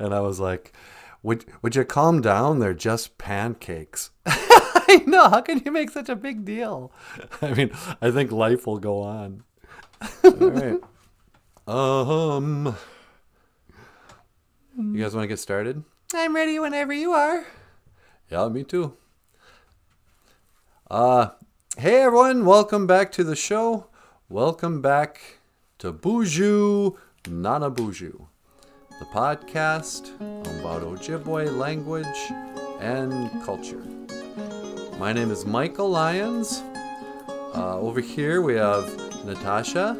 And I was like, would you calm down? They're just pancakes. I know. How can you make such a big deal? I mean, I think life will go on. All right. You guys want to get started? I'm ready whenever you are. Yeah, me too. Hey everyone, welcome back to the show. Welcome back to BOOZHOO NANABOOZHOO, the podcast about Ojibwe language and culture. My name is Michael Lyons. Over here we have Natasha.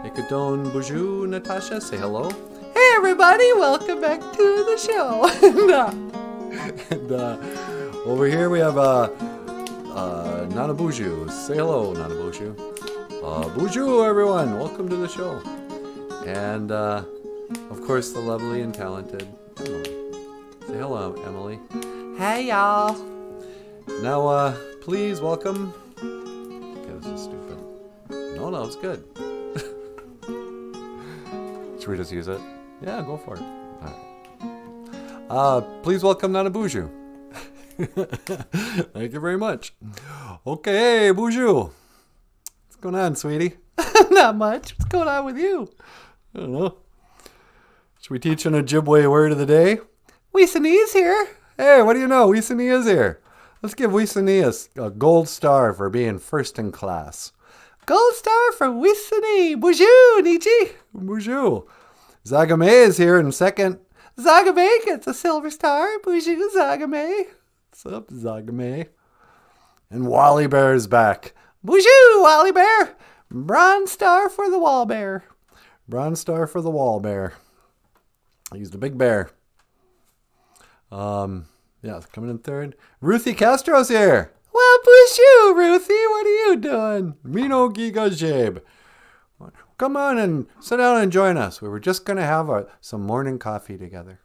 Ikadon BOOZHOO, Natasha, say hello. Hey everybody, welcome back to the show. And over here we have NANABOOZHOO. Say hello, NANABOOZHOO. BOOZHOO, everyone, welcome to the show. And of course, the lovely and talented Emily. Say hello, Emily. Hey y'all. Now, please welcome. Okay, this is stupid. No, it's good. Should we just use it? Yeah, go for it. All right. Please welcome NANABOOZHOO. Thank you very much. Okay, BOOZHOO. What's going on, sweetie? Not much. What's going on with you? I don't know. Should we teach an Ojibwe word of the day? Weesani's here. Hey, what do you know? Weesani is here. Let's give Weesani a gold star for being first in class. Gold star for Weesani. BOOZHOO, Nietzsche. BOOZHOO. Zagame is here in second. Zagame gets a silver star. BOOZHOO, Zagame. What's up, Zagame? And Wally Bear is back. BOOZHOO, Wally Bear. Bronze star for the wall bear. Bronze star for the wall bear. He's the big bear. Yeah, coming in third. Ruthie Castro's here. Well, BOOZHOO, Ruthie, what are you doing? Mino Giga Jabe. Come on and sit down and join us. We were just going to have some morning coffee together.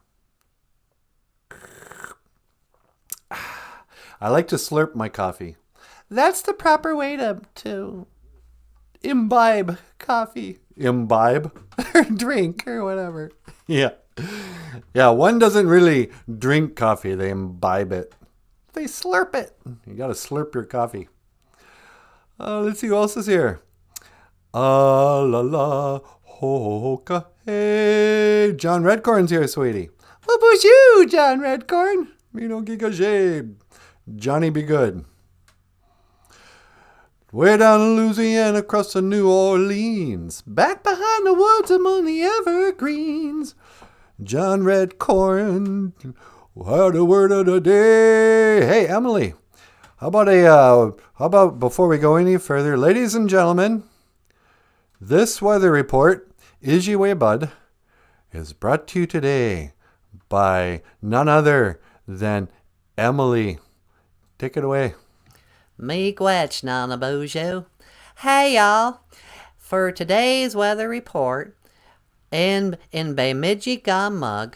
I like to slurp my coffee. That's the proper way to imbibe coffee. Imbibe? Or drink or whatever. Yeah. Yeah, one doesn't really drink coffee. They imbibe it. They slurp it. You got to slurp your coffee. Let's see who else is here. La la ho ka hey. John Redcorn's here, sweetie. Well, BOOZHOO, John Redcorn. Mino Giga Jabe. Johnny be good. Way down in Louisiana, across to New Orleans, back behind the woods among the evergreens. John Redcorn, what a word of the day. Hey, Emily, how about before we go any further, ladies and gentlemen, this weather report, Ijiwe Bud, is brought to you today by none other than Emily. Take it away. Miigwech, NANABOOZHOO. Hey, y'all. For today's weather report, in Bemidji Gamug,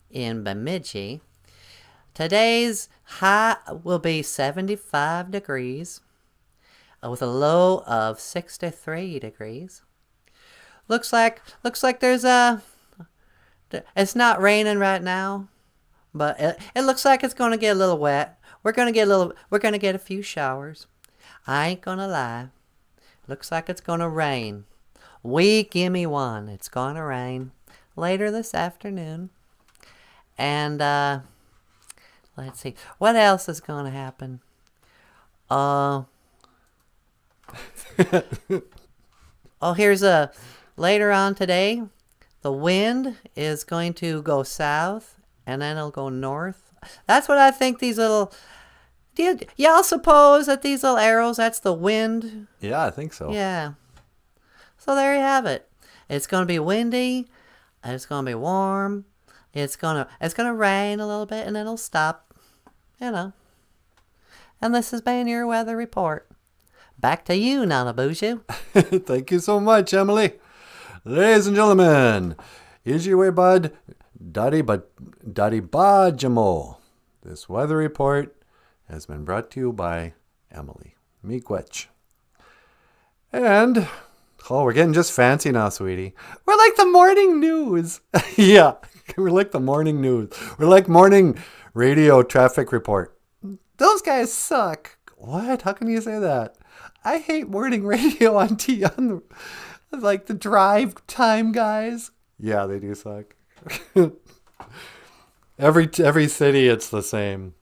in Bemidji, today's high will be 75 degrees, with a low of 63 degrees. Looks like there's it's not raining right now, but it looks like it's going to get a little wet. We're gonna get a few showers. I ain't gonna lie. Looks like it's gonna rain. Gimme one. It's gonna rain later this afternoon. And let's see. What else is gonna happen? Here's later on today. The wind is going to go south and then it'll go north. That's what I think these little... y'all suppose that these little arrows, that's the wind? Yeah, I think so. Yeah. So there you have it. It's going to be windy. It's going to be warm. It's going to rain a little bit and then it'll stop. You know. And this has been your weather report. Back to you, NANABOOZHOO. Thank you so much, Emily. Ladies and gentlemen, Ijiwe Bud Dari Bajamo. This weather report has been brought to you by Emily. Miigwech. And, we're getting just fancy now, sweetie. We're like the morning news. Yeah. We're like the morning news. We're like morning radio traffic report. Those guys suck. What? How can you say that? I hate morning radio on like the drive time guys. Yeah, they do suck. Every city, it's the same.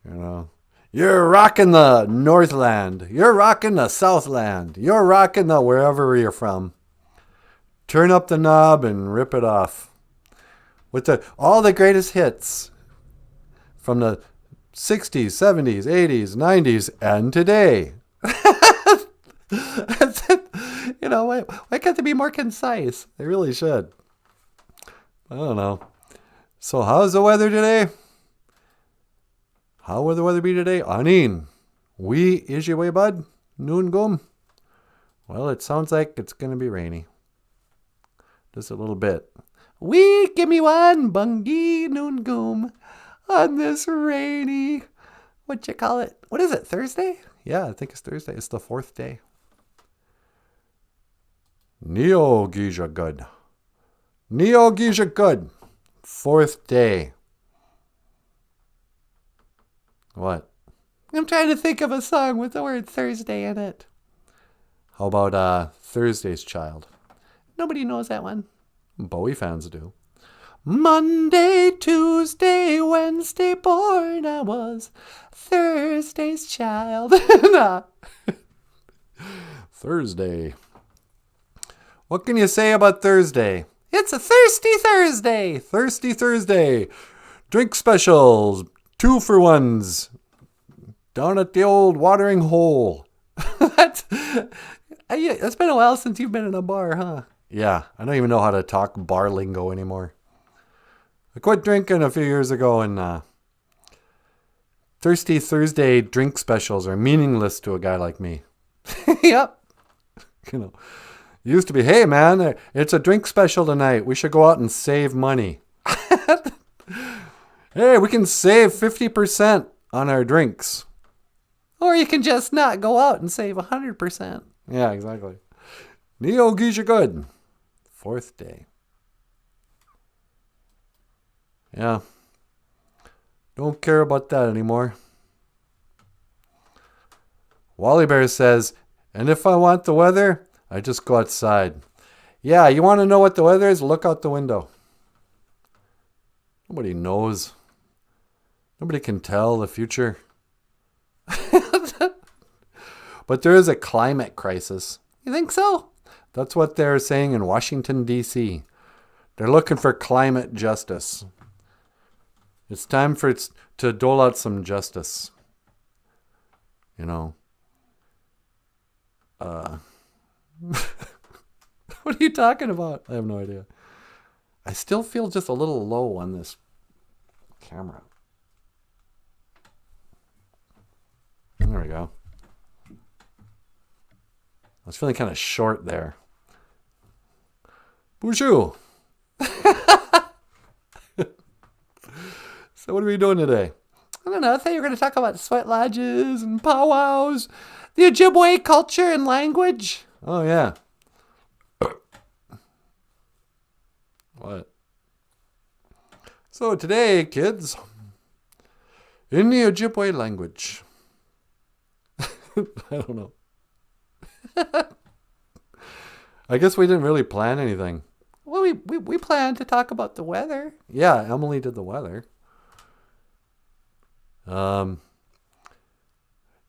You know, you're rocking the Northland. You're rocking the Southland. You're rocking the wherever you're from. Turn up the knob and rip it off. With all the greatest hits from the 60s, 70s, 80s, 90s, and today. You know, why can't they be more concise? They really should. I don't know. So how's the weather today? How will the weather be today? Anin. Is your way, bud? Noon gum? Well, it sounds like it's going to be rainy. Just a little bit. Give me one bungie noon gum on this rainy, what you call it? What is it, Thursday? Yeah, I think it's Thursday. It's the 4th day. Neo Gija good. 4th day. What? I'm trying to think of a song with the word Thursday in it. How about Thursday's Child? Nobody knows that one. Bowie fans do. Monday, Tuesday, Wednesday born I was. Thursday's child. Thursday. What can you say about Thursday? It's a thirsty Thursday. Thirsty Thursday. Drink specials. 2-for-1s. Down at the old watering hole. It's been a while since you've been in a bar, huh? Yeah, I don't even know how to talk bar lingo anymore. I quit drinking a few years ago, and Thirsty Thursday drink specials are meaningless to a guy like me. Yep. You know, it used to be, hey man, it's a drink special tonight. We should go out and save money. Hey, we can save 50% on our drinks. Or you can just not go out and save 100%. Yeah, exactly. Neo Geisha good. 4th day. Yeah. Don't care about that anymore. Wally Bear says, and if I want the weather, I just go outside. Yeah, you want to know what the weather is? Look out the window. Nobody knows. Nobody can tell the future. But there is a climate crisis. You think so? That's what they're saying in Washington, D.C. They're looking for climate justice. It's time for it to dole out some justice. You know. What are you talking about? I have no idea. I still feel just a little low on this camera. There we go. I was feeling kind of short there. BOOZHOO. So what are we doing today? I don't know. I thought you were going to talk about sweat lodges and powwows, the Ojibwe culture and language. Oh, yeah. What? So today, kids, in the Ojibwe language. I don't know. I guess we didn't really plan anything. Well, we planned to talk about the weather. Yeah, Emily did the weather.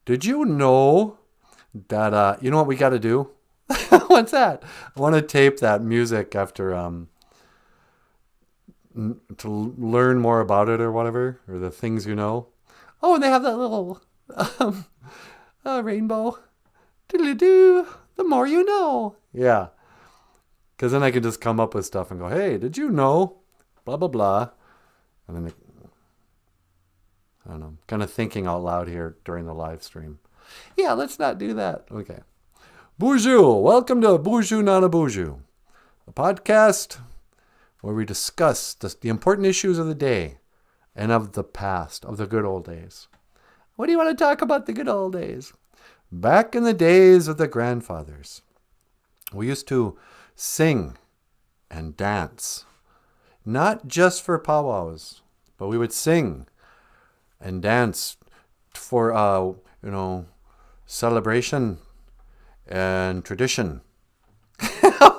Did you know that, you know what we got to do? What's that? I want to tape that music after, to learn more about it or whatever, or the things you know. Oh, and they have that little, rainbow. Doodly-doo, the more you know. Yeah. Because then I can just come up with stuff and go, hey, did you know? Blah, blah, blah. And then, I don't know, kind of thinking out loud here during the live stream. Yeah, let's not do that. Okay. BOOZHOO, welcome to BOOZHOO NANABOOZHOO, a podcast where we discuss the important issues of the day and of the past, of the good old days. What do you want to talk about the good old days? Back in the days of the grandfathers, we used to sing and dance not just for powwows, but we would sing and dance for, celebration and tradition.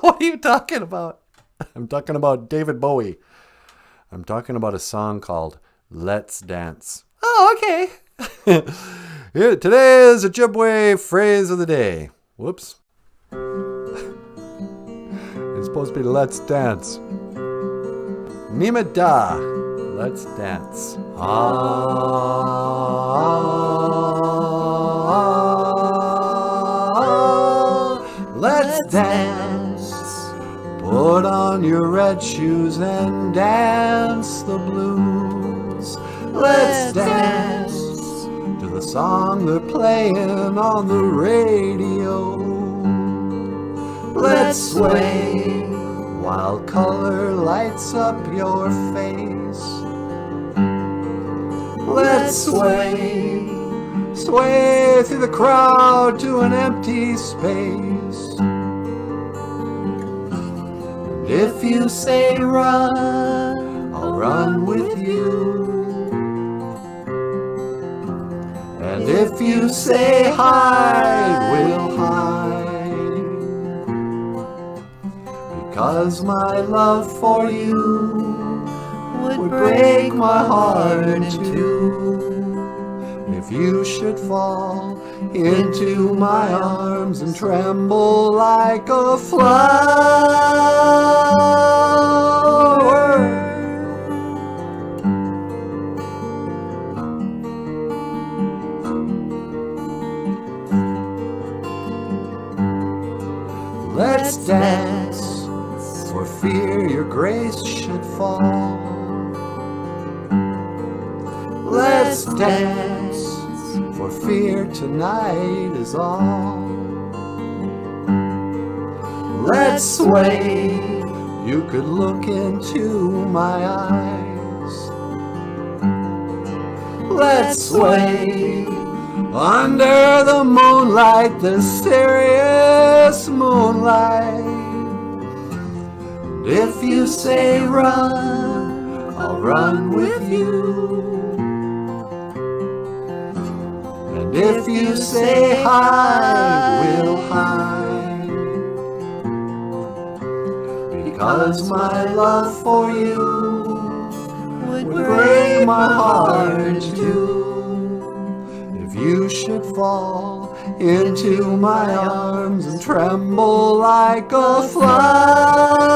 What are you talking about? I'm talking about David Bowie. I'm talking about a song called Let's Dance. Oh, okay. Here, today's Ojibwe phrase of the day. Whoops. It's supposed to be let's dance. Nimada. Let's dance. Let's dance. Put on your red shoes and dance the blues. Let's dance to the song they're playing on the radio. Let's sway while color lights up your face. Let's sway, sway through the crowd to an empty space. And if you say run, I'll run with you. And if you say hide, we'll hide. Because my love for you would break my heart in two. If you should fall into my arms and tremble like a flower. Let's dance for fear your grace should fall. Let's dance for fear tonight is all. Let's sway, you could look into my eyes. Let's sway under the moonlight, the serious moonlight. And if you say run, I'll run with you. And if you say hide, we'll hide. Because my love for you would break my heart in two. If you should fall into my arms and tremble like a flower.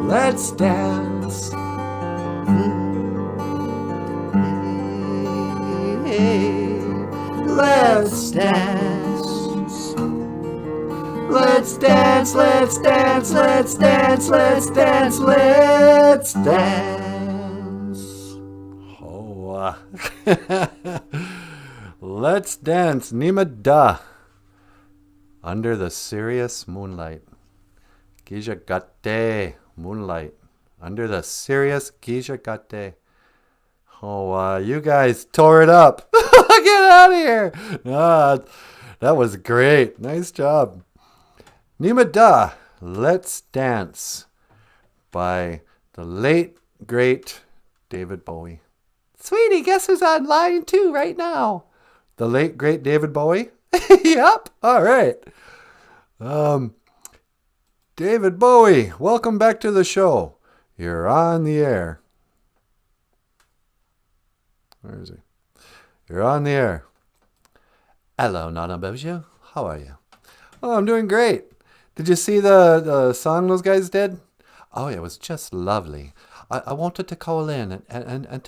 Let's dance. Let's dance. Let's dance, let's dance, let's dance, let's dance, let's dance. Oh, let's dance, Nimada. Under the serious moonlight. Gijagate, moonlight. Under the serious Gijagate. Oh, you guys tore it up. Get out of here. That was great. Nice job. Nimada, Let's Dance by the late, great David Bowie. Sweetie, guess who's on line 2 right now? The late, great David Bowie? Yep. All right. David Bowie, welcome back to the show. You're on the air. Where is he? You're on the air. Hello, Nanaboozhoo. How are you? Oh, I'm doing great. Did you see the song those guys did? Oh, it was just lovely. I wanted to call in and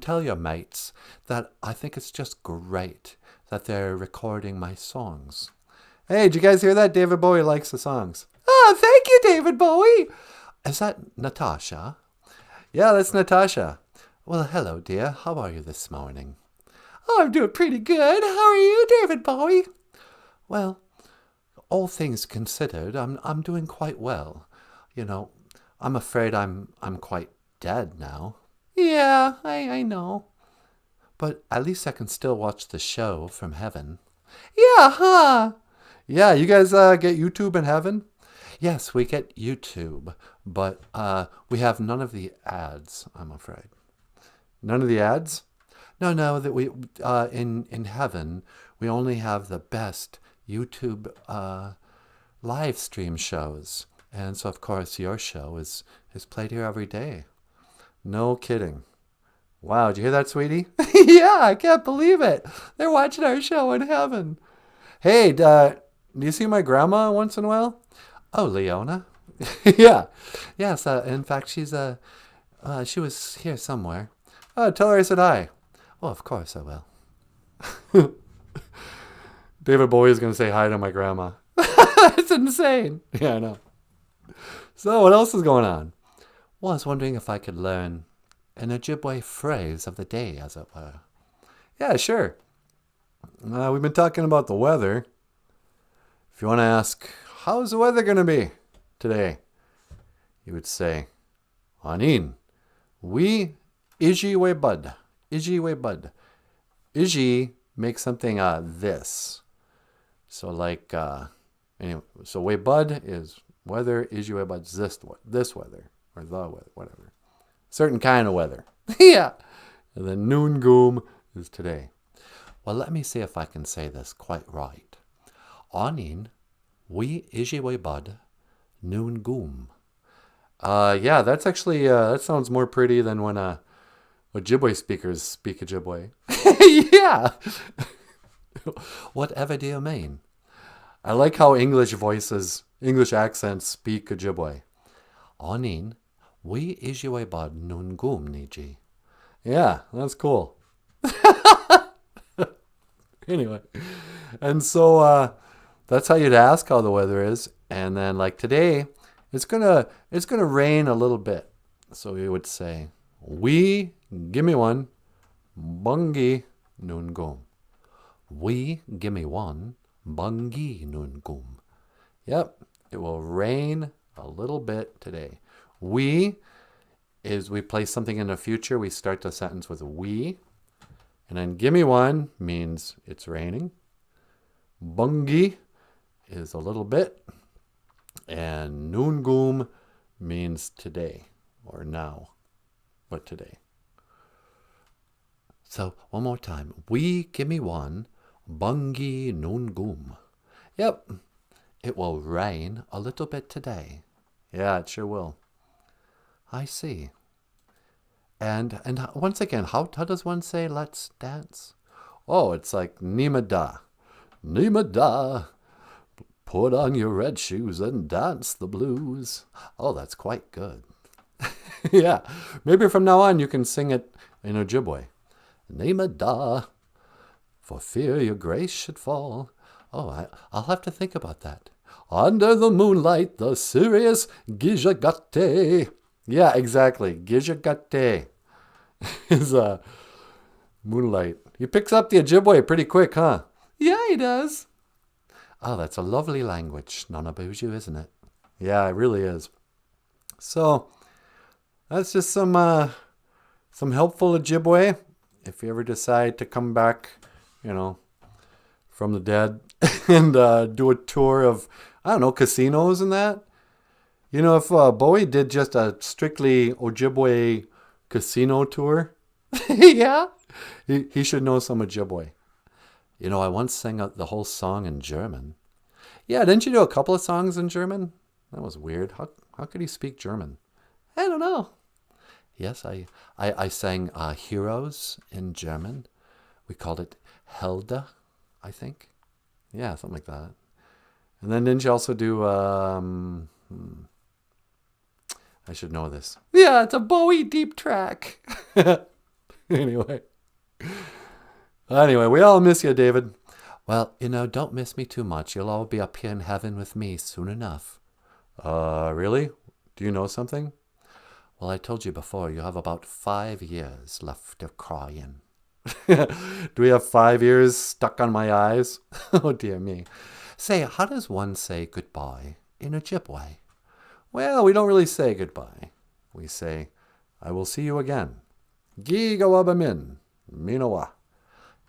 tell your mates that I think it's just great that they're recording my songs. Hey, did you guys hear that? David Bowie likes the songs. Oh, thank you, David Bowie. Is that Natasha? Yeah, that's Natasha. Well, hello, dear. How are you this morning? Oh, I'm doing pretty good. How are you, David Bowie? Well, all things considered, I'm doing quite well. You know, I'm afraid I'm quite dead now. Yeah, I know. But at least I can still watch the show from heaven. Yeah, huh? Yeah, you guys get YouTube in heaven? Yes, we get YouTube, but we have none of the ads, I'm afraid. None of the ads? No, that we in heaven we only have the best YouTube live stream shows. And so of course your show is played here every day. No kidding. Wow, did you hear that, sweetie? Yeah, I can't believe it. They're watching our show in heaven. Hey, do you see my grandma once in a while? Oh, Leona. Yeah. Yes, in fact, she was here somewhere. Tell her I said hi. Oh, of course I will. David Bowie's going to say hi to my grandma. That's insane. Yeah, I know. So what else is going on? Well, I was wondering if I could learn an Ojibwe phrase of the day, as it were. Yeah, sure. We've been talking about the weather. If you want to ask, how's the weather going to be today? You would say, Anin, we iji we bud. Iji we bud. Iji makes something this. So like, anyway, so we bud is weather, iji we bud's this weather, or the weather, whatever. Certain kind of weather. Yeah. And then noon goom is today. Well, let me see if I can say this quite right. Anin, we iji we bud, noon goom. Yeah, that's actually, that sounds more pretty than when Ojibwe speakers speak Ojibwe. Yeah. Whatever do you mean? I like how English accents speak Ojibwe. Anin, we iji we bud, noon goom niji. Yeah, that's cool. Anyway, and so that's how you'd ask how the weather is. And then like today, it's gonna rain a little bit. So we would say, we, give me one, bungi noon goom. We, give me one, bungi noon goom. Yep, it will rain a little bit today. We place something in the future. We start the sentence with we. And then gimme one means it's raining. Bungi is a little bit. And noon goom means today or now, but today. So one more time. We gimme one, bungi noon goom. Yep, it will rain a little bit today. Yeah, it sure will. I see. And once again, how does one say let's dance? Oh, it's like Nimada. Nimada. Put on your red shoes and dance the blues. Oh, that's quite good. Yeah. Maybe from now on you can sing it in Ojibwe. Nimada. For fear your grace should fall. Oh, I'll have to think about that. Under the moonlight, the serious Gijagate. Yeah, exactly. Gijagate is moonlight. He picks up the Ojibwe pretty quick, huh? Yeah, he does. Oh, that's a lovely language, Nanaboozhoo, isn't it? Yeah, it really is. So, that's just some helpful Ojibwe. If you ever decide to come back, from the dead and do a tour of, I don't know, casinos and that. If Bowie did just a strictly Ojibwe casino tour, yeah, he should know some Ojibwe. I once sang the whole song in German. Yeah, didn't you do a couple of songs in German? That was weird. How could he speak German? I don't know. Yes, I sang Heroes in German. We called it Helda, I think. Yeah, something like that. And then didn't you also do... I should know this. Yeah, it's a Bowie deep track. Anyway, we all miss you, David. Well, don't miss me too much. You'll all be up here in heaven with me soon enough. Really? Do you know something? Well, I told you before, you have about 5 years left of crying. Do we have 5 years stuck on my eyes? Oh, dear me. Say, how does one say goodbye in Ojibwe? Well, we don't really say goodbye. We say, I will see you again. Gigawabamin, Minawa.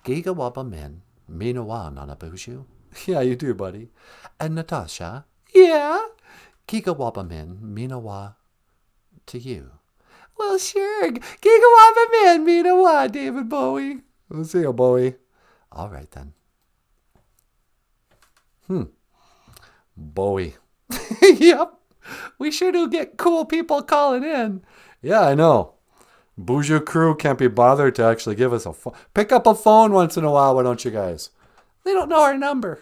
Gigawabamin, Minawa, Nanaboozhoo. Yeah, you do, buddy. And Natasha. Yeah. Gigawabamin, Minawa to you. Well, sure. Gigawabamin, Minawa, David Bowie. We'll see you, Bowie. All right, then. Bowie. Yep. We sure do get cool people calling in. Yeah, I know. BOOZHOO crew can't be bothered to actually give us a phone. Pick up a phone once in a while, why don't you guys? They don't know our number.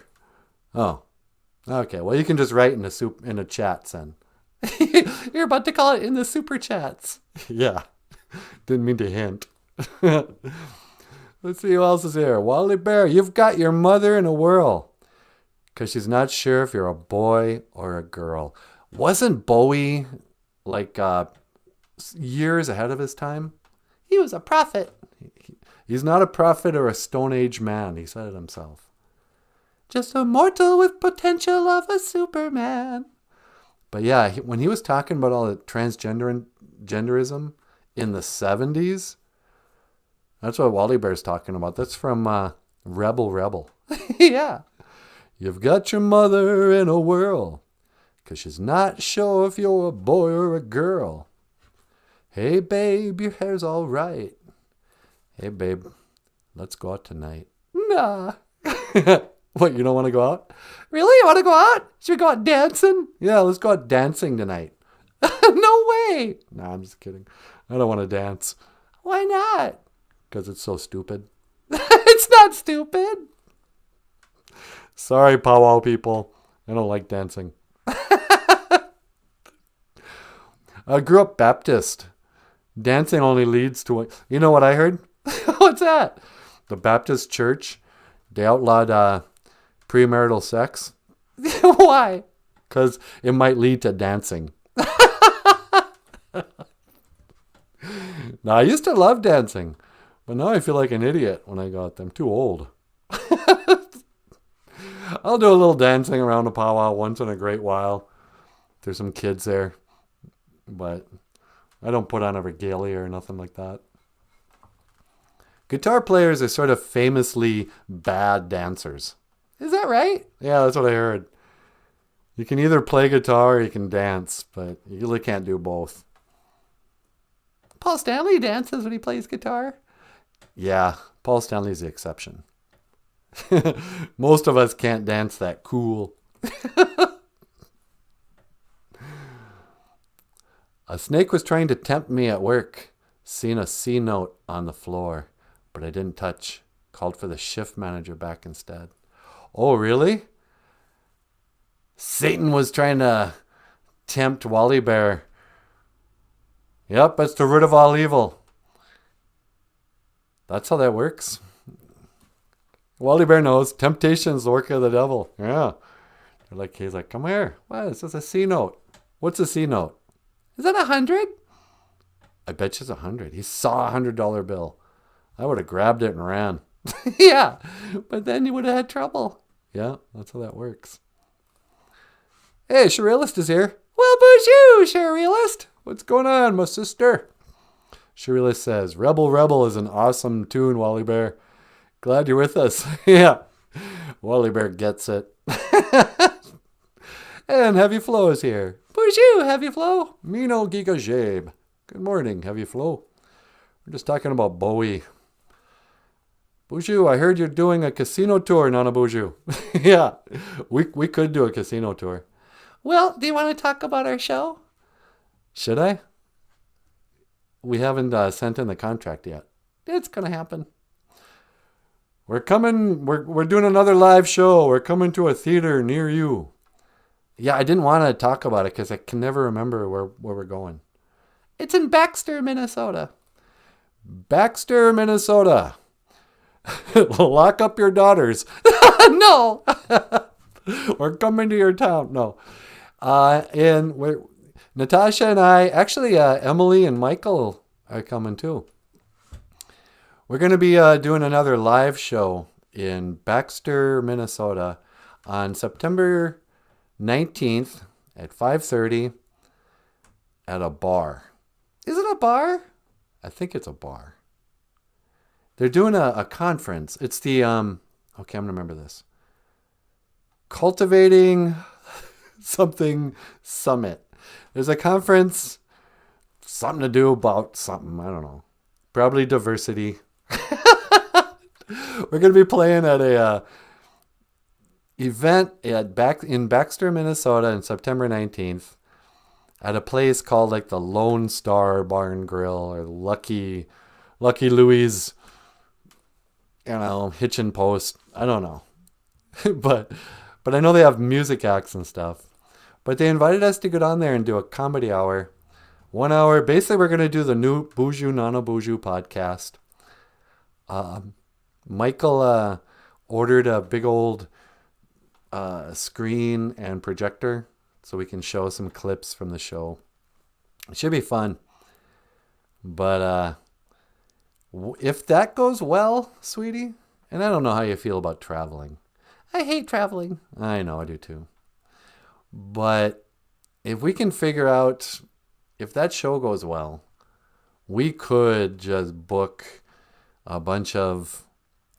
Oh. Okay, well, you can just write in the chats then. You're about to call it in the super chats. Yeah. Didn't mean to hint. Let's see who else is here. Wally Bear, you've got your mother in a whirl. Because she's not sure if you're a boy or a girl. Wasn't Bowie like years ahead of his time? He was a prophet. He's not a prophet or a Stone Age man. He said it himself. Just a mortal with potential of a Superman. But yeah, when he was talking about all the transgenderism in the 70s, that's what Wally Bear's talking about. That's from Rebel. Yeah. You've got your mother in a whirl. Because she's not sure if you're a boy or a girl. Hey, babe, your hair's all right. Hey, babe, let's go out tonight. Nah. What, you don't want to go out? Really? You want to go out? Should we go out dancing? Yeah, let's go out dancing tonight. No way. Nah, I'm just kidding. I don't want to dance. Why not? Because it's so stupid. It's not stupid. Sorry, powwow people. I don't like dancing. I grew up Baptist. Dancing only leads to... You know what I heard? What's that? The Baptist church, they outlawed premarital sex. Why? Because it might lead to dancing. Now, I used to love dancing, but now I feel like an idiot when I go out there. I'm too old. I'll do a little dancing around a powwow once in a great while. There's some kids there, but I don't put on a regalia or nothing like that. Guitar players are sort of famously bad dancers. Is that right? Yeah, that's what I heard. You can either play guitar or you can dance, but you really can't do both. Paul Stanley dances when he plays guitar. Yeah, Paul Stanley's the exception. Most of us can't dance that cool. A snake was trying to tempt me at work. Seen a C note on the floor, but I didn't touch. Called for the shift manager back instead. Oh, really? Satan was trying to tempt Wally Bear. Yep, that's the root of all evil. That's how that works. Wally Bear knows temptation's the work of the devil. Yeah. He's like, come here. What? This is a C note. What's a C note? Is that 100? I bet you it's 100. He saw a $100 bill. I would have grabbed it and ran. Yeah, but then you would have had trouble. Yeah, that's how that works. Hey, Surrealist is here. Well, BOOZHOO, Surrealist. What's going on, my sister? Surrealist says, Rebel Rebel is an awesome tune, Wally Bear. Glad you're with us. Yeah, Wally Bear gets it. And Heavy Flow is here. BOOZHOO, Heavy Flow. Mino Giga Jabe. Good morning, Heavy Flow. We're just talking about Bowie. BOOZHOO, I heard you're doing a casino tour, Nanaboozhoo. Yeah, we could do a casino tour. Well, do you want to talk about our show? Should I? We haven't sent in the contract yet. It's going to happen. We're coming. We're doing another live show. We're coming to a theater near you. Yeah, I didn't want to talk about it because I can never remember where we're going. It's in Baxter, Minnesota. Baxter, Minnesota. Lock up your daughters. No. We're coming to your town. No. And Natasha and I, actually Emily and Michael are coming too. We're going to be doing another live show in Baxter, Minnesota on September 19th at 5:30 at a bar. Is it a bar? I think it's a bar. They're doing a conference. It's the, okay, I'm going to remember this. Cultivating something summit. There's a conference, something to do about something. I don't know. Probably diversity. We're going to be playing at a event in Baxter, Minnesota on September 19th at a place called like the Lone Star Barn Grill or Lucky Louie's, hitchin' post. I don't know. but I know they have music acts and stuff. But they invited us to go down there and do a comedy hour. 1 hour. Basically, we're going to do the new BOOZHOO NANABOOZHOO podcast. Michael ordered a big old screen and projector so we can show some clips from the show. It should be fun. But if that goes well, sweetie, and I don't know how you feel about traveling. I hate traveling. I know, I do too. But if we can figure out, if that show goes well, we could just book a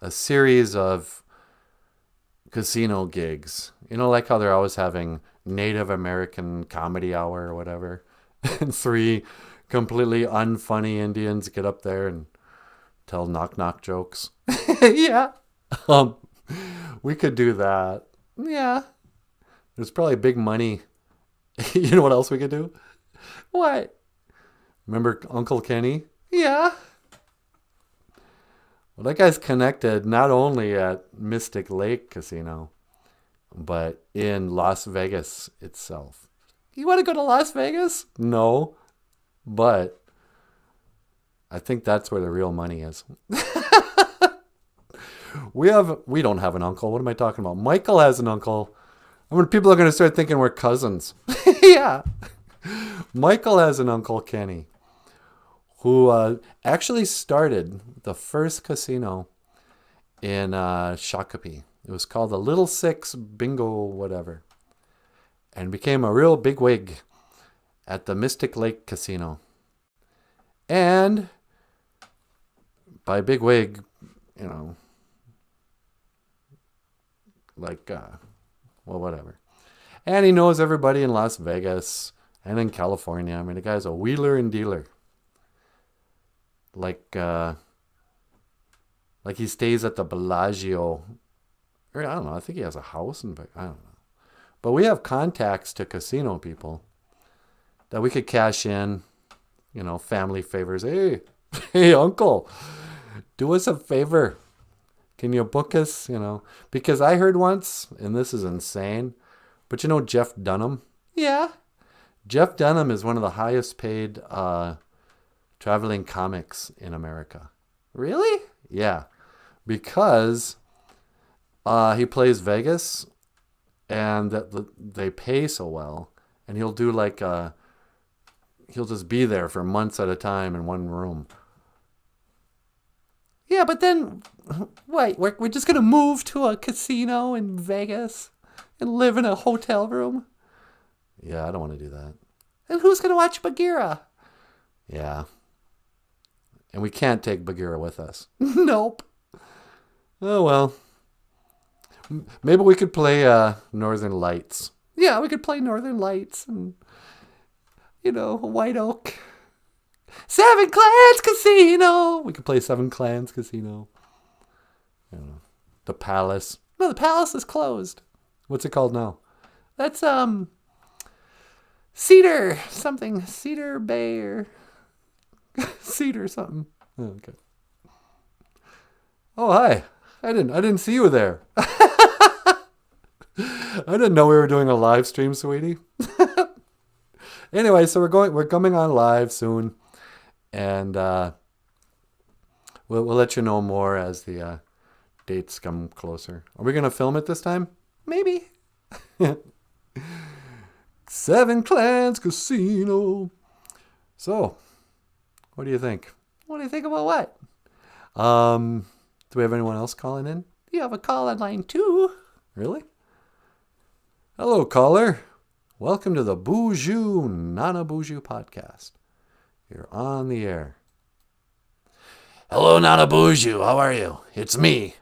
series of casino gigs. Like how they're always having Native American comedy hour or whatever. And 3 completely unfunny Indians get up there and tell knock-knock jokes. Yeah. We could do that. Yeah. There's probably big money. You know what else we could do? What? Remember Uncle Kenny? Yeah. Well, that guy's connected not only at Mystic Lake Casino, but in Las Vegas itself. You want to go to Las Vegas? No. But I think that's where the real money is. We don't have an uncle. What am I talking about? Michael has an uncle. I mean, people are going to start thinking we're cousins. Yeah. Michael has an Uncle Kenny who actually started the first casino in Shakopee. It was called the Little Six Bingo whatever. And became a real big wig at the Mystic Lake Casino. And by big wig, whatever. And he knows everybody in Las Vegas and in California. I mean, the guy's a wheeler and dealer. Like he stays at the Bellagio. Or I don't know. I think he has a house in Vegas. I don't know. But we have contacts to casino people that we could cash in, family favors. Hey, uncle, do us a favor. Can you book us, Because I heard once, and this is insane, but Jeff Dunham? Yeah. Jeff Dunham is one of the highest paid traveling comics in America. Really? Yeah. Because he plays Vegas, and they pay so well, and he'll do he'll just be there for months at a time in one room. Yeah, but then, wait, we're just going to move to a casino in Vegas and live in a hotel room? Yeah, I don't want to do that. And who's going to watch Bagheera? Yeah. And we can't take Bagheera with us. Nope. Oh, well. Maybe we could play Northern Lights. Yeah, we could play Northern Lights and, White Oak. 7 Clans Casino. We could play 7 Clans Casino. The Palace. No, the Palace is closed. What's it called now? That's Cedar something. Cedar Bay or Cedar something. Oh, okay. Oh, hi. I didn't see you there. I didn't know we were doing a live stream, sweetie. Anyway, so we're coming on live soon. And we'll let you know more as the dates come closer. Are we going to film it this time? Maybe. 7 Clans Casino. So, what do you think? What do you think about what? Do we have anyone else calling in? You have a call-in line too. Really? Hello, caller. Welcome to the BOOZHOO NANABOOZHOO podcast. You're on the air. Hello, Nanaboozhoo. How are you? It's me,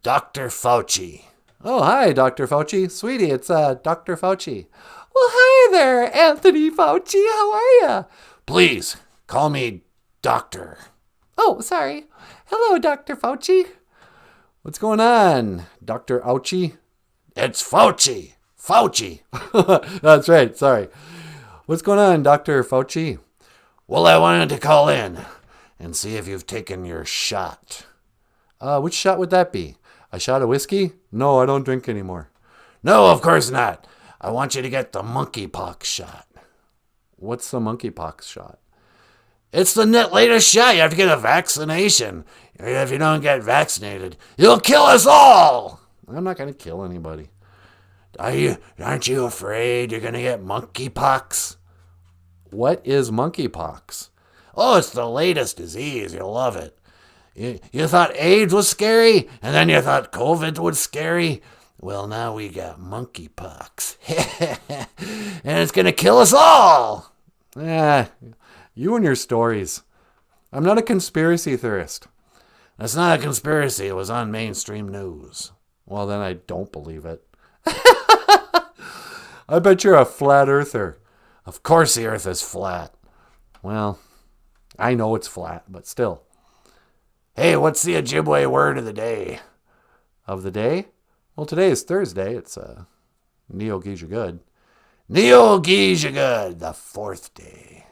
Dr. Fauci. Oh, hi, Dr. Fauci. Sweetie, it's Dr. Fauci. Well, hi there, Anthony Fauci. How are you? Please, call me Doctor. Oh, sorry. Hello, Dr. Fauci. What's going on, Dr. Ouchie? It's Fauci. Fauci. That's right, sorry. What's going on, Dr. Fauci? Well, I wanted to call in and see if you've taken your shot. Which shot would that be? A shot of whiskey? No, I don't drink anymore. No, of course not. I want you to get the monkeypox shot. What's the monkeypox shot? It's the latest shot. You have to get a vaccination. If you don't get vaccinated, you'll kill us all. I'm not going to kill anybody. Aren't you afraid you're going to get monkeypox? What is monkeypox? Oh, it's the latest disease. You'll love it. You thought AIDS was scary, and then you thought COVID was scary. Well, now we got monkeypox. And it's going to kill us all. You and your stories. I'm not a conspiracy theorist. That's not a conspiracy. It was on mainstream news. Well, then I don't believe it. I bet you're a flat earther. Of course the earth is flat. Well, I know it's flat, but still. Hey, what's the Ojibwe word of the day? Of the day? Well, today is Thursday. It's Neo-Geezha-Good. Neo-Geezha-Good, the fourth day.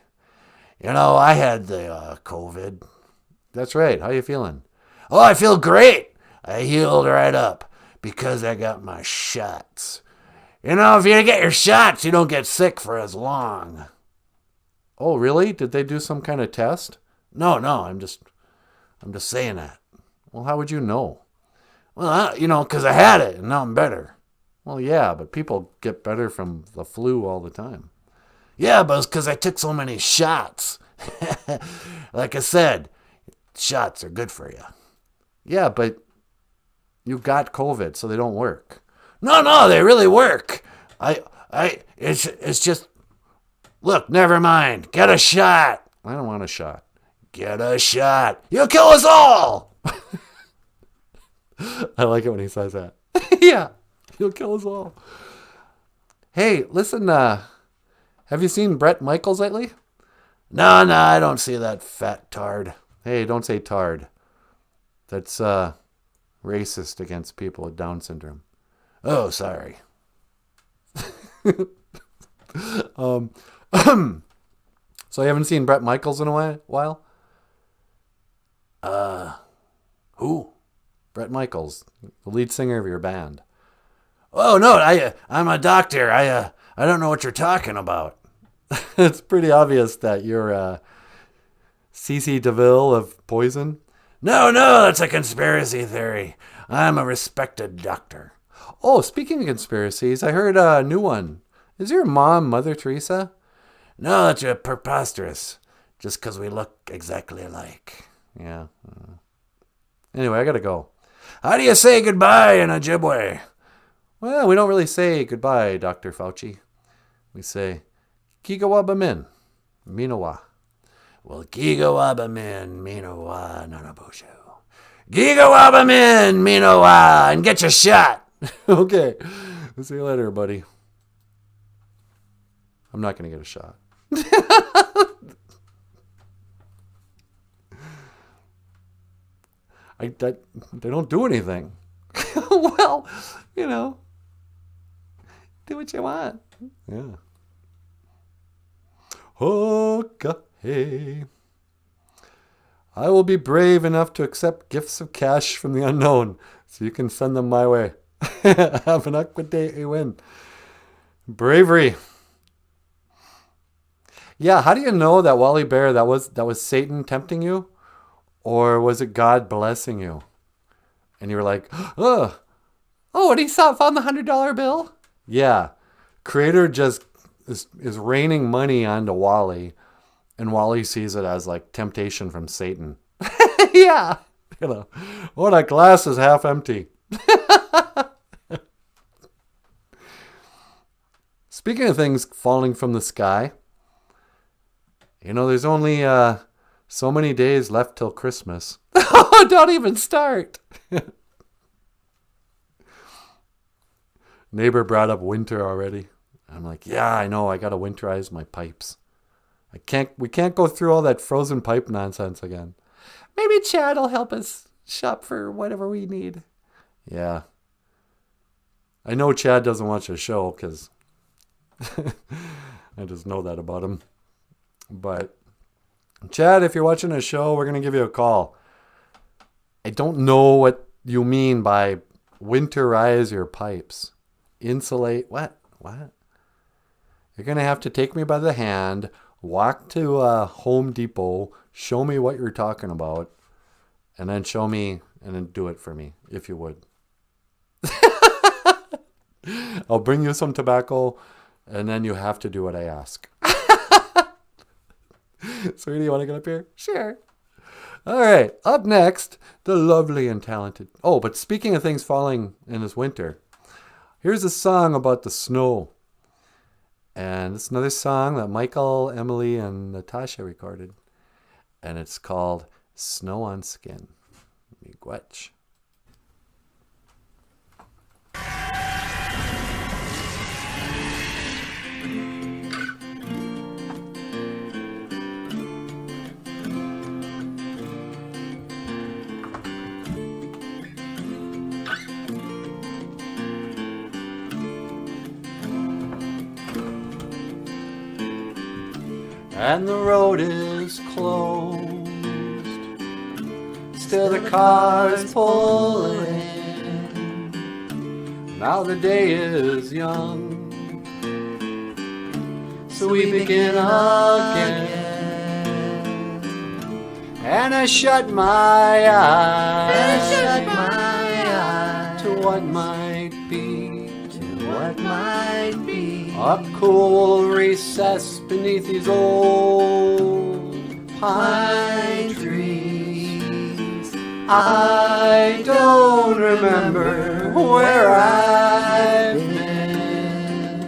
You know, I had the COVID. That's right. How you feeling? Oh, I feel great. I healed right up because I got my shots. You know, if you get your shots, you don't get sick for as long. Oh, really? Did they do some kind of test? No, I'm just saying that. Well, how would you know? Well, because I had it and now I'm better. Well, yeah, but people get better from the flu all the time. Yeah, but it's because I took so many shots. Like I said, shots are good for you. Yeah, but you got COVID, so they don't work. No, they really work. It's just, look, never mind. Get a shot. I don't want a shot. Get a shot. You'll kill us all. I like it when he says that. Yeah, he'll kill us all. Hey, listen, have you seen Bret Michaels lately? No, I don't see that fat tard. Hey, don't say tard. That's racist against people with Down syndrome. Oh, sorry. So you haven't seen Bret Michaels in a while? Who? Bret Michaels, the lead singer of your band. Oh, no, I'm a doctor. I don't know what you're talking about. It's pretty obvious that you're CC DeVille of Poison. No, that's a conspiracy theory. I'm a respected doctor. Oh, speaking of conspiracies, I heard a new one. Is your mom Mother Teresa? No, that's preposterous. Just because we look exactly alike. Yeah. Anyway, I gotta go. How do you say goodbye in Ojibwe? Well, we don't really say goodbye, Dr. Fauci. We say, Kigawabamin, Minawa. Well, Gigawabamin, Minawa, Nanaboozhoo. Gigawabamin, Minawa, and get your shot. Okay. We'll see you later, buddy. I'm not going to get a shot. They don't do anything. Well, do what you want. Yeah. Okay. I will be brave enough to accept gifts of cash from the unknown, so you can send them my way. Have an good day, win. Bravery. Yeah, how do you know that Wally Bear, that was Satan tempting you? Or was it God blessing you? And you were like, oh, and he found the $100 bill? Yeah. Creator just is raining money onto Wally, and Wally sees it as like temptation from Satan. Yeah. Oh, that glass is half empty. Speaking of things falling from the sky, there's only so many days left till Christmas. don't even start. Neighbor brought up winter already. I'm like, yeah, I know. I got to winterize my pipes. We can't go through all that frozen pipe nonsense again. Maybe Chad will help us shop for whatever we need. Yeah. I know Chad doesn't watch the show because I just know that about him. But Chad, if you're watching the show, we're going to give you a call. I don't know what you mean by winterize your pipes. Insulate. What? You're going to have to take me by the hand, walk to Home Depot, show me what you're talking about, and then show me and then do it for me, if you would. I'll bring you some tobacco, and then you have to do what I ask. Sweetie, you want to get up here? Sure. All right, up next, the lovely and talented... Oh, but speaking of things falling in this winter, here's a song about the snow. And it's another song that Michael, Emily, and Natasha recorded. And it's called Snow on Skin. Miigwech. And the road is closed, still the cars pull in. Now the day is young, so we begin again. And I shut my eyes to what might be, a cool recess beneath these old pine trees. I don't remember where I've been.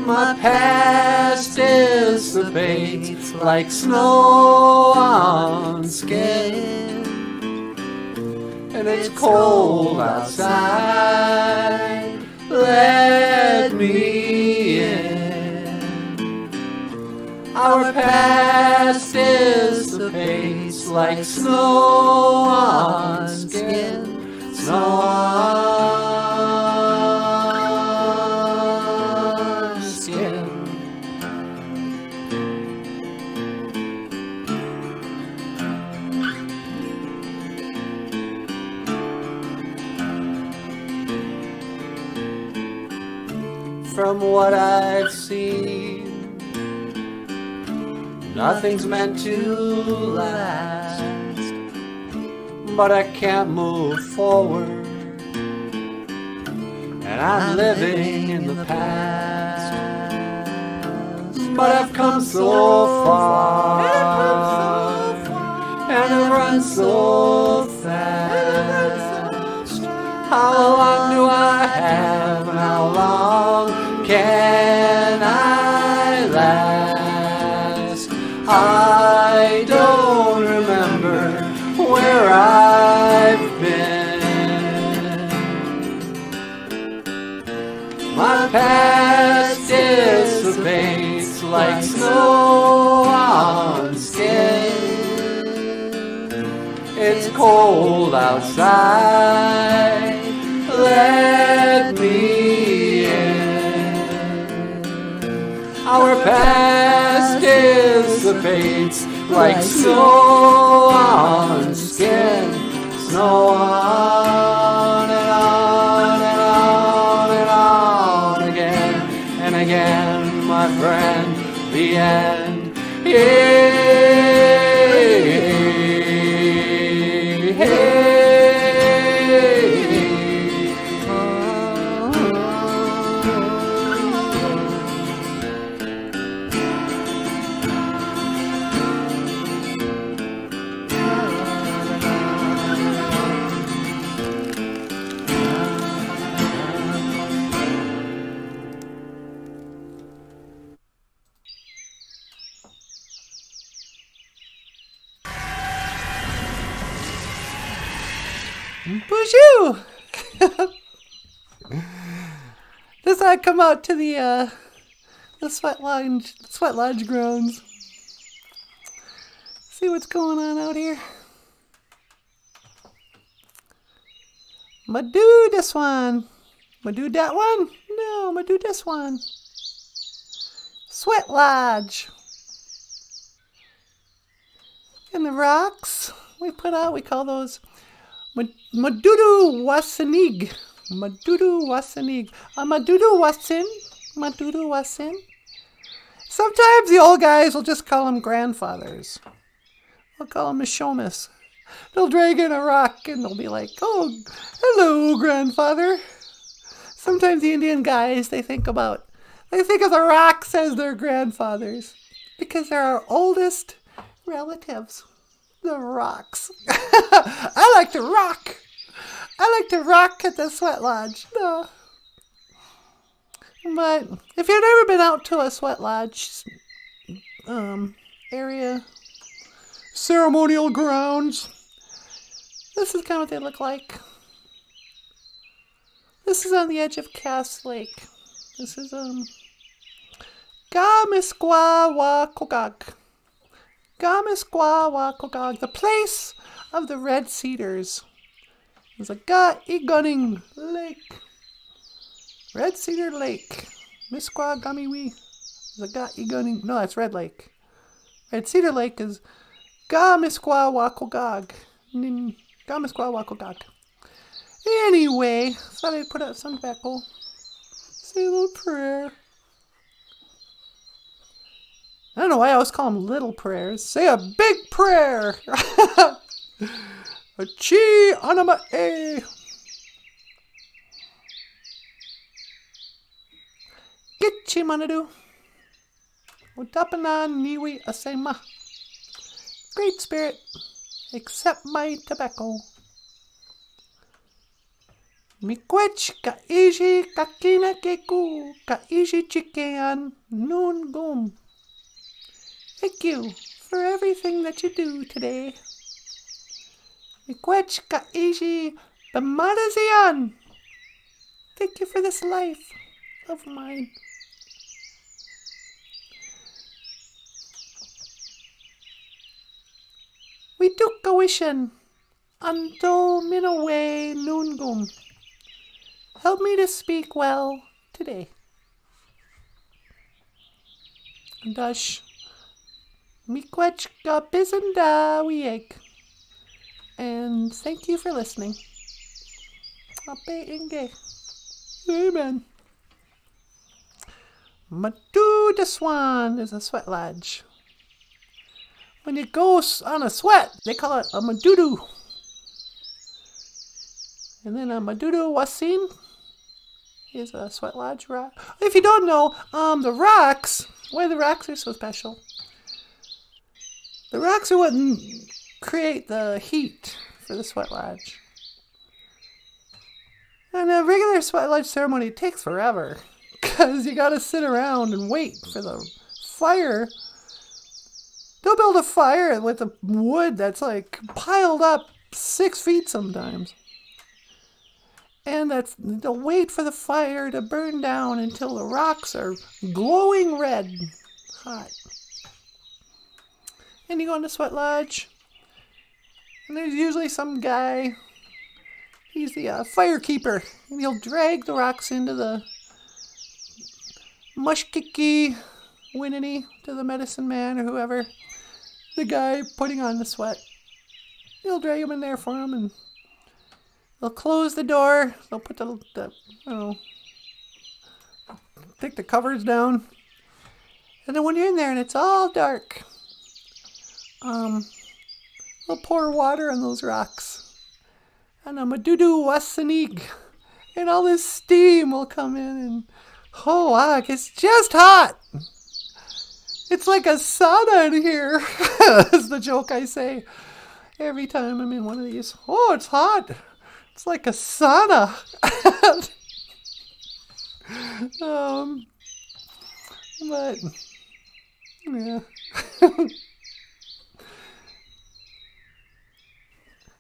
My past dissipates like snow on skin, and it's cold outside. Let me in. Our past dissipates like snow on skin. Snow on skin. From what I've seen, nothing's meant to last, but I can't move forward, and I'm living in the past. But I've come so far, and I've run so fast. How long do I have, and how long can I last? I don't remember where I've been. My past dissipates like snow on skin. It's cold outside. Let me in. Our past dissipates like snow on skin. Snow on and on and on and on again and again, my friend, the end. BOOZHOO! Does that come out to the sweat lodge grounds? See what's going on out here. Ma do this one. Ma do that one? No, ma do this one. Sweat lodge. And the rocks we put out, we call those Madudu Wasanig. Madudu Wasanig. Madudu Wasin. Madudu Wasin. Sometimes the old guys will just call them grandfathers. We'll call them Mishomis. They'll drag in a rock and they'll be like, oh, hello, grandfather. Sometimes the Indian guys, they think of the rocks as their grandfathers because they're our oldest relatives. The rocks. I like to rock. I like to rock at the sweat lodge. No. But if you've never been out to a sweat lodge area, ceremonial grounds, this is kind of what they look like. This is on the edge of Cass Lake. This is Gamisquawakogag. Gamisquawakogag, the place of the red cedars. There's a Ga-Igunning Lake. Red Cedar Lake. Misquawagamiwi. There's a Ga-Igunning. No, that's Red Lake. Red Cedar Lake is Gamisquawakogag. Gamisquawakogag. Anyway, thought I'd put out some speckle. Say a little prayer. I don't know why I always call them little prayers. Say a big prayer. Chi anama e. Gitchi manadu. Utapana niwi asema. Great Spirit, accept my tobacco. Mikwech ka iji kakina keku ka iji chikean nun gum. Thank you for everything that you do today. Mikwech ka iji bamadazian. Thank you for this life of mine. We took a wishin until minaway noongum. Help me to speak well today. Dash mikwechka bizanda wiek. And thank you for listening. Ape inge. Amen. Madu the Swan is a sweat lodge. When you go on a sweat, they call it a madudu. And then a madudu wasin is a sweat lodge rock. If you don't know, the rocks, why the rocks are so special. The rocks are what create the heat for the sweat lodge. And a regular sweat lodge ceremony takes forever because you got to sit around and wait for the fire. They'll build a fire with the wood that's like piled up 6 feet sometimes. And they'll wait for the fire to burn down until the rocks are glowing red hot. And you go into sweat lodge, and there's usually some guy, he's the fire keeper, and he'll drag the rocks into the mushkiki winini to the medicine man or whoever, the guy putting on the sweat. He'll drag him in there for him, and they'll close the door. They'll put take the covers down. And then when you're in there and it's all dark, they'll pour water on those rocks. And a madudu wasanig. And all this steam will come in and, oh, wow, it's just hot. It's like a sauna in here, is the joke I say every time I'm in one of these. Oh, it's hot. It's like a sauna. But, yeah.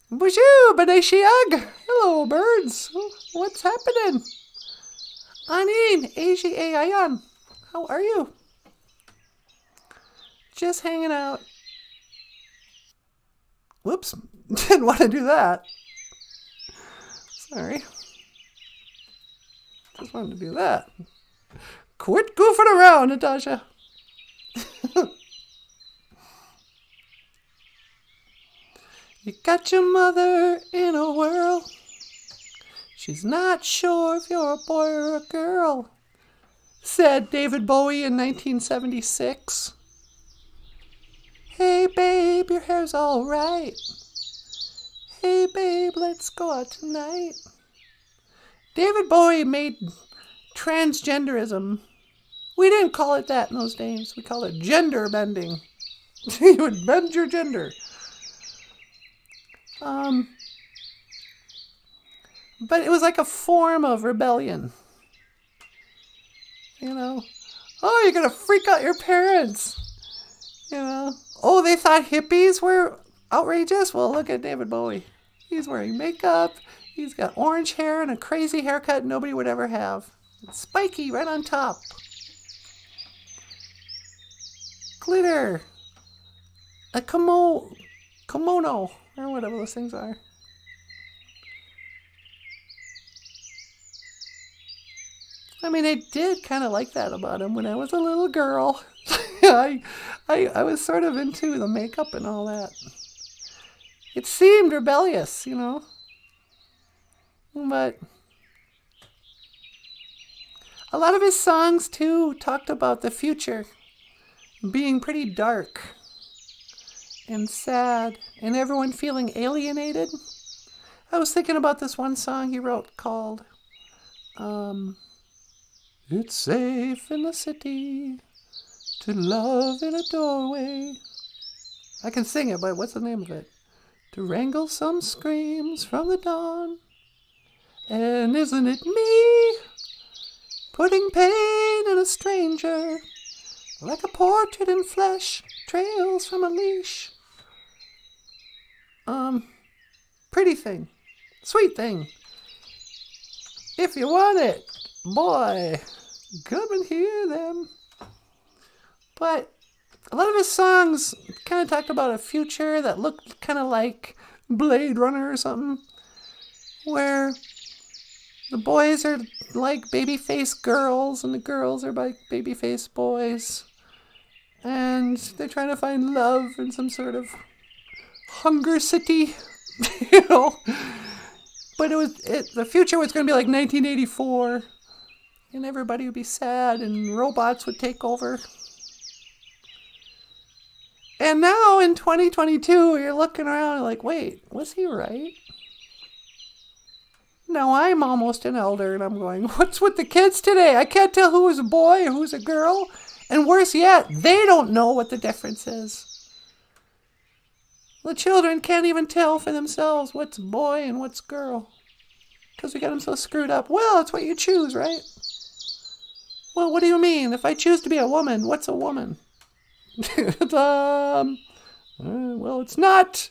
BOOZHOO, Baneshiag. Hello, birds. What's happening? Anin, Ayan. How are you? Just hanging out. Whoops. Didn't want to do that. Sorry. Just wanted to do that. Quit goofing around, Natasha. You got your mother in a whirl. She's not sure if you're a boy or a girl, said David Bowie in 1976. Hey babe, your hair's all right. Hey babe, let's go out tonight. David Bowie made transgenderism. We didn't call it that in those days. We called it gender bending. You would bend your gender. But it was like a form of rebellion. You know, oh, you're gonna freak out your parents. You know, oh, they thought hippies were outrageous. Well, look at David Bowie. He's wearing makeup. He's got orange hair and a crazy haircut nobody would ever have. It's spiky right on top. Glitter. A kimono, or whatever those things are. I mean, I did kind of like that about him when I was a little girl. I was sort of into the makeup and all that. It seemed rebellious, you know. But a lot of his songs, too, talked about the future being pretty dark and sad and everyone feeling alienated. I was thinking about this one song he wrote called It's Safe in the City to Love in a Doorway. I can sing it, but what's the name of it? To wrangle some screams from the dawn. And isn't it me putting pain in a stranger like a portrait in flesh trails from a leash? Pretty thing, sweet thing. If you want it, boy, come and hear them. But a lot of his songs kind of talked about a future that looked kind of like Blade Runner or something, where the boys are like babyface girls and the girls are like babyface boys. And they're trying to find love in some sort of hunger city, you know. But the future was going to be like 1984, and everybody would be sad, and robots would take over. And now in 2022, you're looking around and like, wait, was he right? Now I'm almost an elder, and I'm going, what's with the kids today? I can't tell who is a boy and who's a girl. And worse yet, they don't know what the difference is. The children can't even tell for themselves what's boy and what's girl. Because we got them so screwed up. Well, it's what you choose, right? Well, what do you mean? If I choose to be a woman, what's a woman? Well, it's not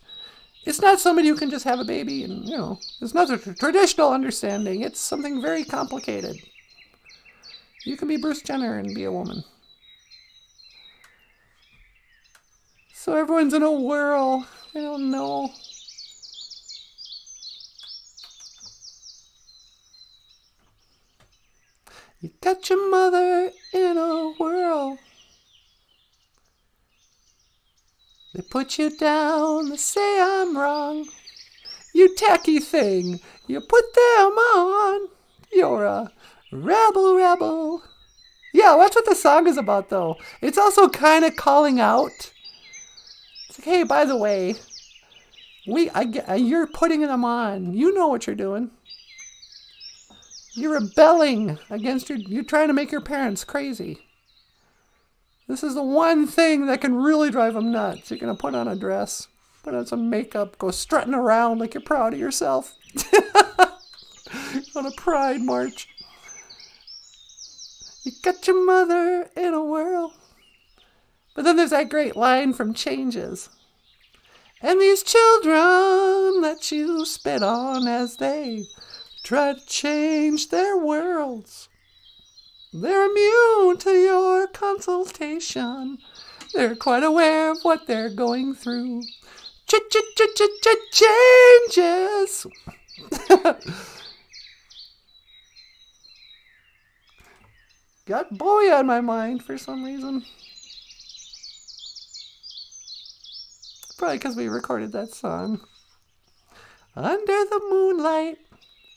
somebody who can just have a baby and, you know, it's not a traditional understanding. It's something very complicated. You can be Bruce Jenner and be a woman. So everyone's in a whirl. They don't know. You got your mother in a whirl. They put you down, they say I'm wrong. You tacky thing, you put them on. You're a rebel. Yeah, that's what the song is about, though. It's also kind of calling out. It's like, hey, by the way, you're putting them on. You know what you're doing. You're rebelling against you're trying to make your parents crazy. This is the one thing that can really drive them nuts. You're going to put on a dress, put on some makeup, go strutting around like you're proud of yourself. On a pride march. You got your mother in a whirl. But then there's that great line from Changes. And these children that that you spit on as they try to change their worlds. They're immune to your consultation. They're quite aware of what they're going through. Changes. Got Bowie on my mind for some reason. Probably because we recorded that song. Under the moonlight,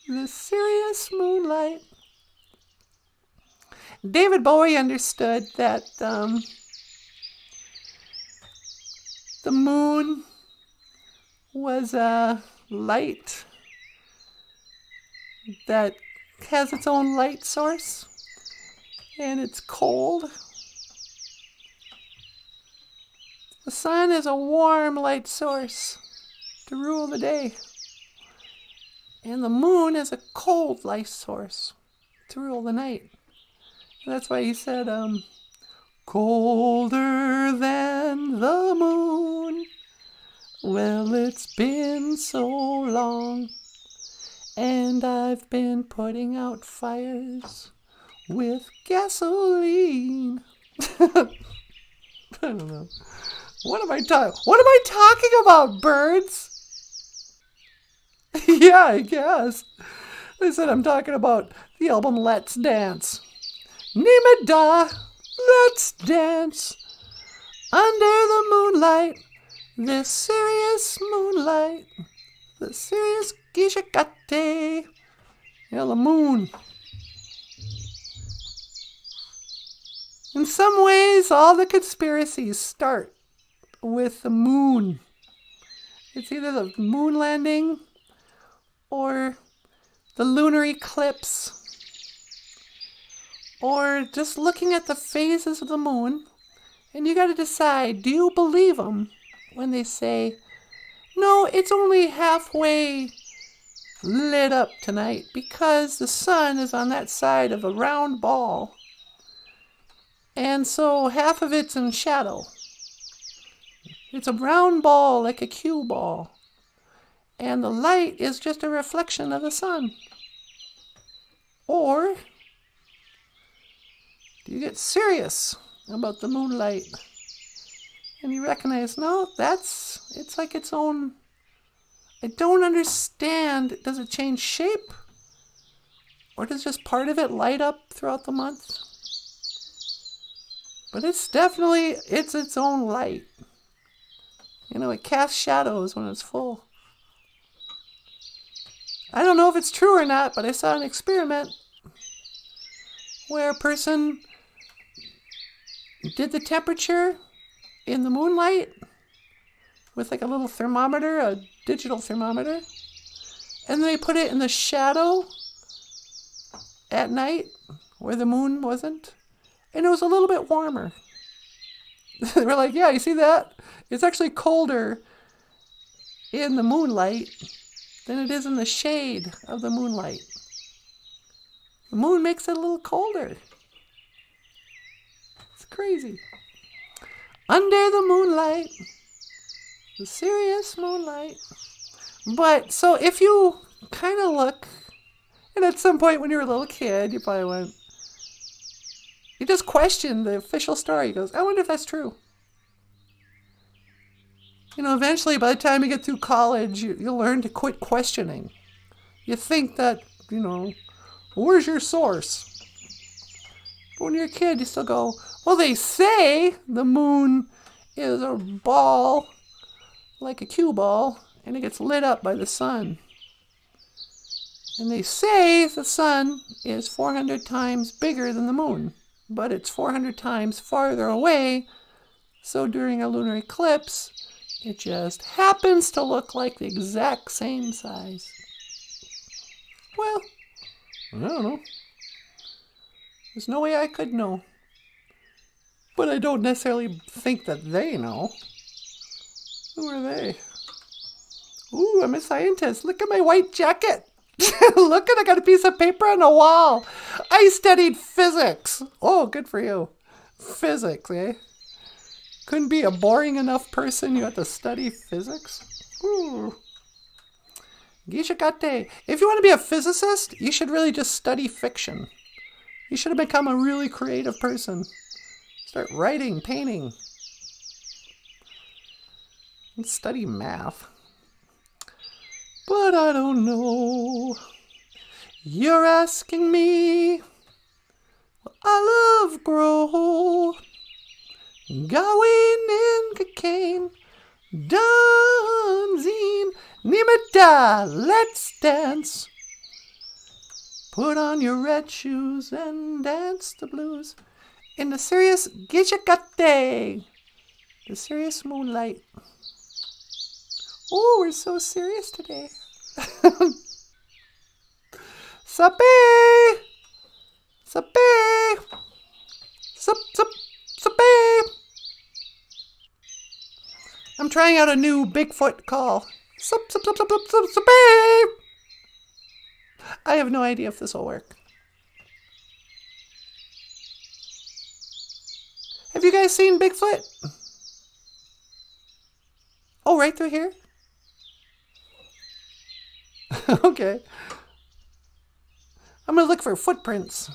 the serious moonlight. David Bowie understood that the moon was a light that has its own light source, and it's cold. The sun is a warm light source to rule the day, and the moon is a cold light source to rule the night. And that's why he said, colder than the moon. Well, it's been so long, and I've been putting out fires with gasoline. I don't know. What am I talking about, birds? Yeah, I guess. They said I'm talking about the album Let's Dance. Nimada, let's dance under the moonlight, the serious moonlight, the serious gishakate. Yeah, the moon. In some ways, all the conspiracies start with the moon. It's either the moon landing or the lunar eclipse, or just looking at the phases of the moon, and you got to decide, do you believe them when they say, no, it's only halfway lit up tonight because the sun is on that side of a round ball, and so half of it's in shadow. It's a round ball like a cue ball, and the light is just a reflection of the sun. Or do you get serious about the moonlight and you recognize, no, it's like its own, I don't understand, does it change shape? Or does just part of it light up throughout the month? But it's its own light. You know, it casts shadows when it's full. I don't know if it's true or not, but I saw an experiment where a person did the temperature in the moonlight with like a little thermometer, a digital thermometer, and they put it in the shadow at night where the moon wasn't, and it was a little bit warmer. They were like, yeah, you see that? It's actually colder in the moonlight than it is in the shade of the moonlight. The moon makes it a little colder. It's crazy. Under the moonlight, the serious moonlight. But, so if you kind of look, and at some point when you were a little kid, you probably went, you just questioned the official story. He goes, I wonder if that's true. You know, eventually, by the time you get through college, you'll learn to quit questioning. You think that, you know, where's your source? But when you're a kid, you still go, well, they say the moon is a ball, like a cue ball, and it gets lit up by the sun. And they say the sun is 400 times bigger than the moon, but it's 400 times farther away, so during a lunar eclipse, it just happens to look like the exact same size. Well, I don't know. There's no way I could know. But I don't necessarily think that they know. Who are they? Ooh, I'm a scientist. Look at my white jacket. Look, I got a piece of paper on the wall. I studied physics. Oh, good for you. Physics, eh? Couldn't be a boring enough person. You have to study physics. Ooh. Gishagate. If you want to be a physicist, you should really just study fiction. You should have become a really creative person. Start writing, painting. And study math. But I don't know. You're asking me. Well, I love grow. Gawin and cocaine. Danzine. Nimita. Let's dance. Put on your red shoes and dance the blues in the serious Gishagate. The serious moonlight. Oh, we're so serious today. Sape! Sape! Sape! I'm trying out a new Bigfoot call. Sape! I have no idea if this will work. Have you guys seen Bigfoot? Oh, right through here? Okay. I'm going to look for footprints.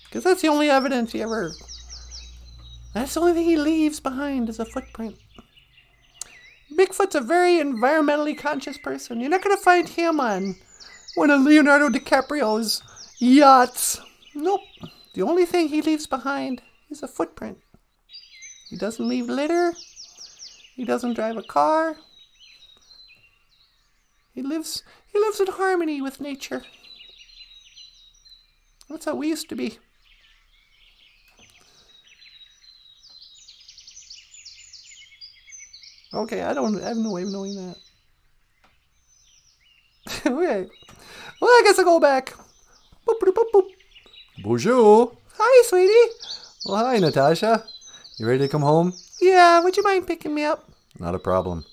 Because that's the only evidence he ever... That's the only thing he leaves behind is a footprint. Bigfoot's a very environmentally conscious person. You're not going to find him on one of Leonardo DiCaprio's yachts. Nope. The only thing he leaves behind is a footprint. He doesn't leave litter. He doesn't drive a car. He lives in harmony with nature. That's how we used to be. Okay, I have no way of knowing that. Okay. Well, I guess I'll go back. Boop, boop, boop, boop. Bonjour. Hi, sweetie. Well, hi, Natasha. You ready to come home? Yeah, would you mind picking me up? Not a problem.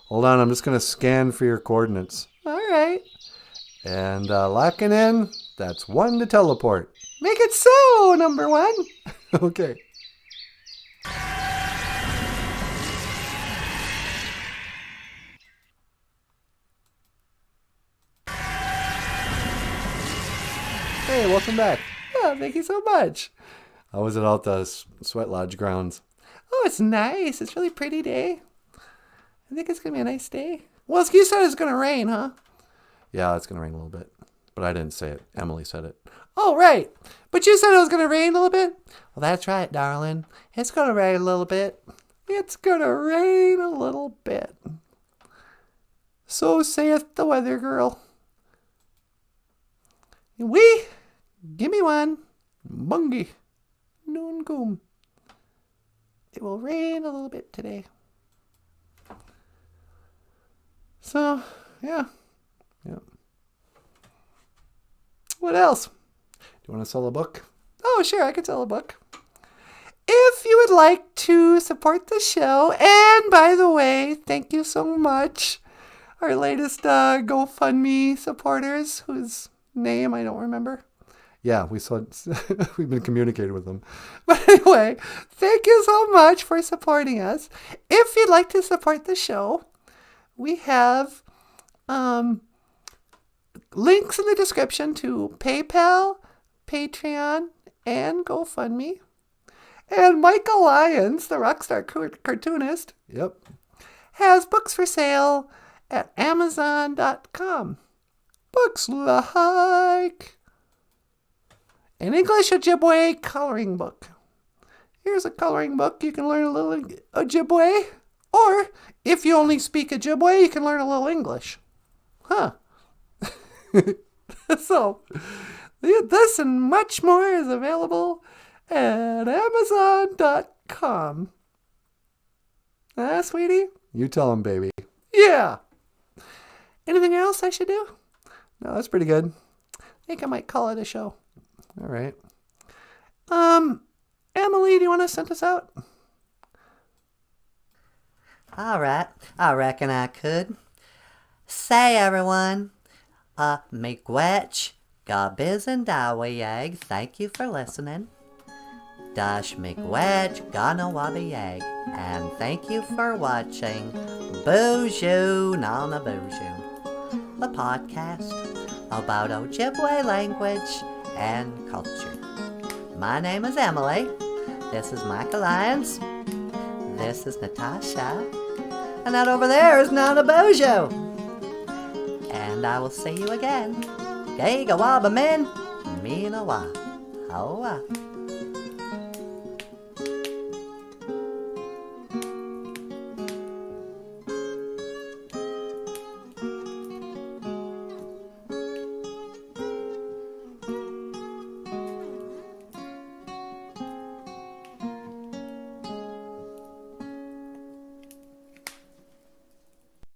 Hold on, I'm just going to scan for your coordinates. All right. And locking in, that's 1 to teleport. Make it so, number 1. Okay. Hey, welcome back. Oh, thank you so much. How was it out the Sweat Lodge grounds? Oh, it's nice. It's a really pretty day. I think it's going to be a nice day. Well, you said it's going to rain, huh? Yeah, it's going to rain a little bit. But I didn't say it. Emily said it. Oh, right. But you said it was going to rain a little bit? Well, that's right, darling. It's going to rain a little bit. It's going to rain a little bit. So saith the weather girl. Wee! Give me one. Bungie. Noon goom. It will rain a little bit today. So, yeah. What else? Do you want to sell a book? Oh, sure, I could sell a book. If you would like to support the show, and by the way, thank you so much. Our latest GoFundMe supporters, whose name I don't remember. Yeah, we've been communicating with them. But anyway, thank you so much for supporting us. If you'd like to support the show, we have links in the description to PayPal, Patreon, and GoFundMe. And Michael Lyons, the rockstar cartoonist, has books for sale at Amazon.com. Books like an English Ojibwe coloring book. Here's a coloring book. You can learn a little Ojibwe. Or, if you only speak Ojibwe, you can learn a little English. Huh. So, this and much more is available at Amazon.com. Sweetie? You tell him, baby. Yeah. Anything else I should do? No, that's pretty good. I think I might call it a show. All right. Emily, do you want to send us out? All right. I reckon I could. Say, everyone, miigwech, gabiz and dawayag, thank you for listening. Dash miigwech ganawabiyag. And thank you for watching BOOZHOO NANABOOZHOO, the podcast about Ojibwe language and culture. My name is Emily. This is Michael Lyons. This is Natasha. And that over there is NANABOOZHOO. And I will see you again. Gay gawaba men, mina wa. Hawa.